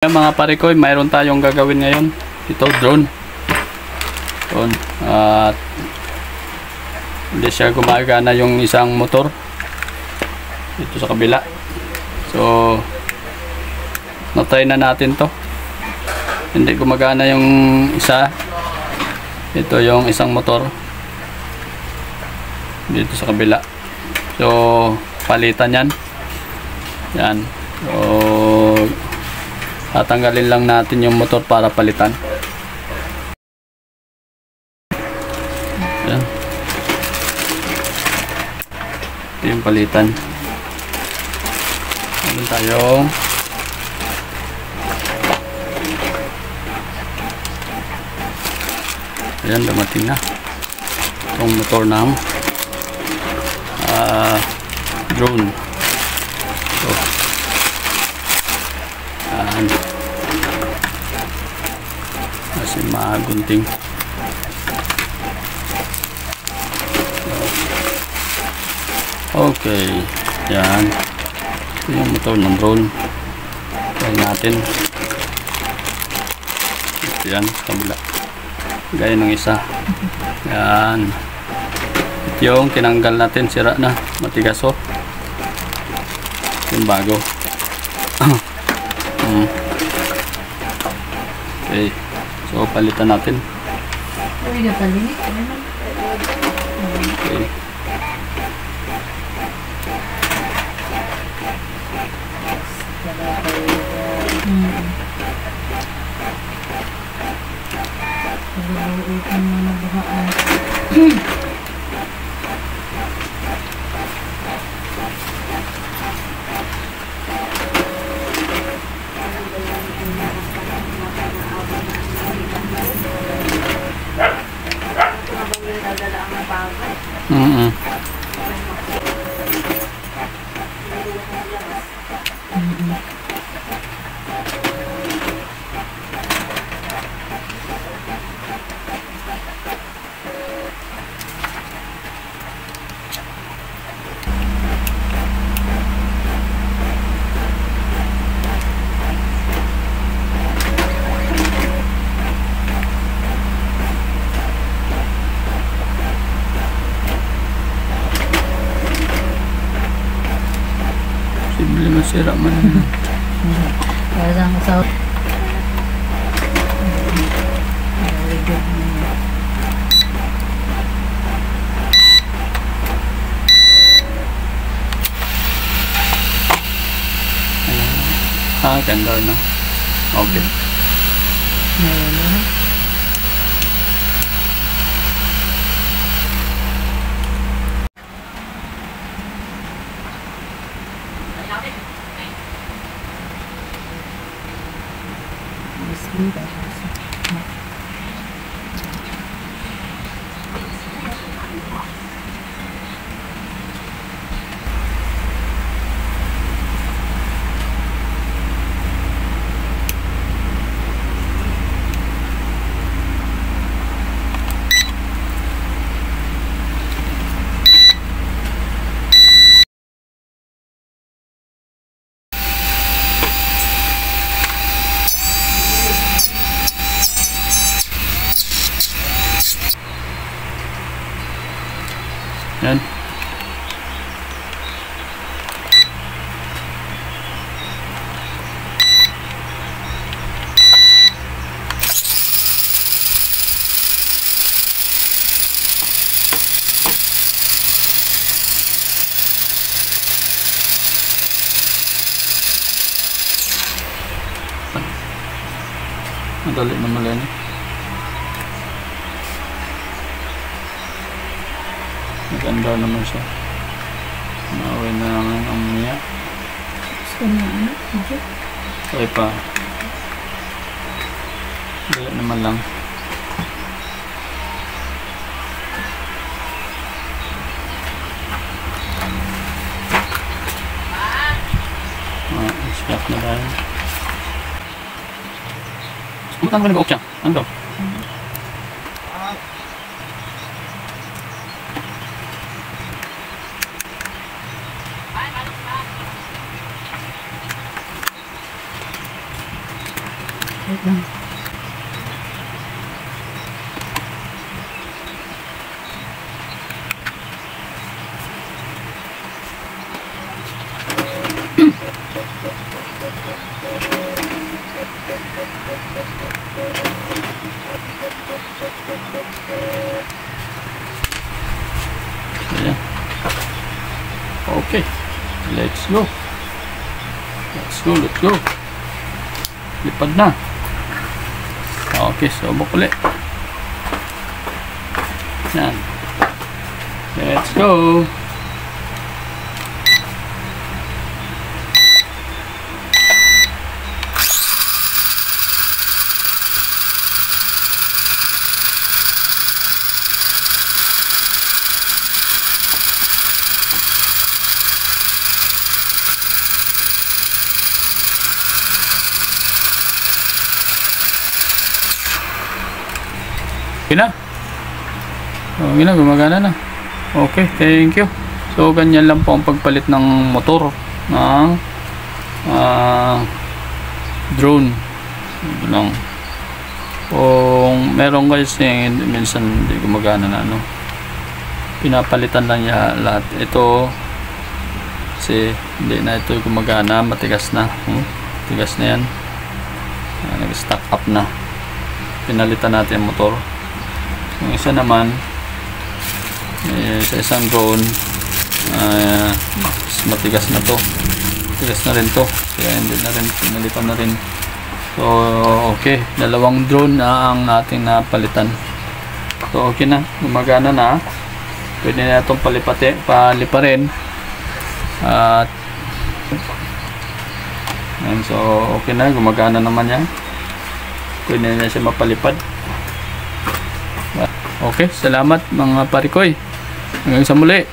Mga pare ko, mayroon tayong gagawin ngayon. Ito, drone. At hindi siya gumagana yung isang motor ito sa kabila. So natry na natin to. Hindi gumagana yung isa. Ito yung isang motor dito sa kabila. So palitan yan. Yan. So tatanggalin lang natin yung motor para palitan. Yan. Ito yung palitan. Meron tayong ayan, dumating na itong motor ng drone. So kasi magunting. Okay, yan. Ito yung motor ng drone. Try natin. Ito yan, kabila. Gaya ng isa. Yan. Ito yung tinanggal natin, sira na, matigas oh. Yung bago. Okay, so palitan natin. Okay. Masira man. Parang sa ganda na. Okay. Yan. Madali naman yan. Maganda naman siya. Nawin na naman ang miya. gusto na ano? Okay pa. Dali naman lang. Siyak na tayo. Sumutan ka nag-oak siya. Ano daw? Wait lang. Ayan. Okay. Let's go. Let's go, let's go. Lipad na. Okay, subok ulit. Yan. Let's go. Okay na. Okay na, gumagana na. Okay, thank you. So, ganyan lang po ang pagpalit ng motor ng drone. Ito lang. Kung meron kasi minsan hindi gumagana na, ano, pinapalitan lang niya lahat. Ito kasi hindi na ito gumagana, matigas na. Matigas na yan. Nag-stack up na. Pinalitan natin yung motor. Yung isa naman sa isang drone, matigas na to, matigas na rin to, kaya hindi na rin, pinalitan na rin. So okay, dalawang drone na ang ating napalitan. So okay na, gumagana na, pwede na itong paliparin at so okay na, gumagana naman yan, pwede na siya mapalipad. Okay, salamat mga parikoy. Hanggang sa muli.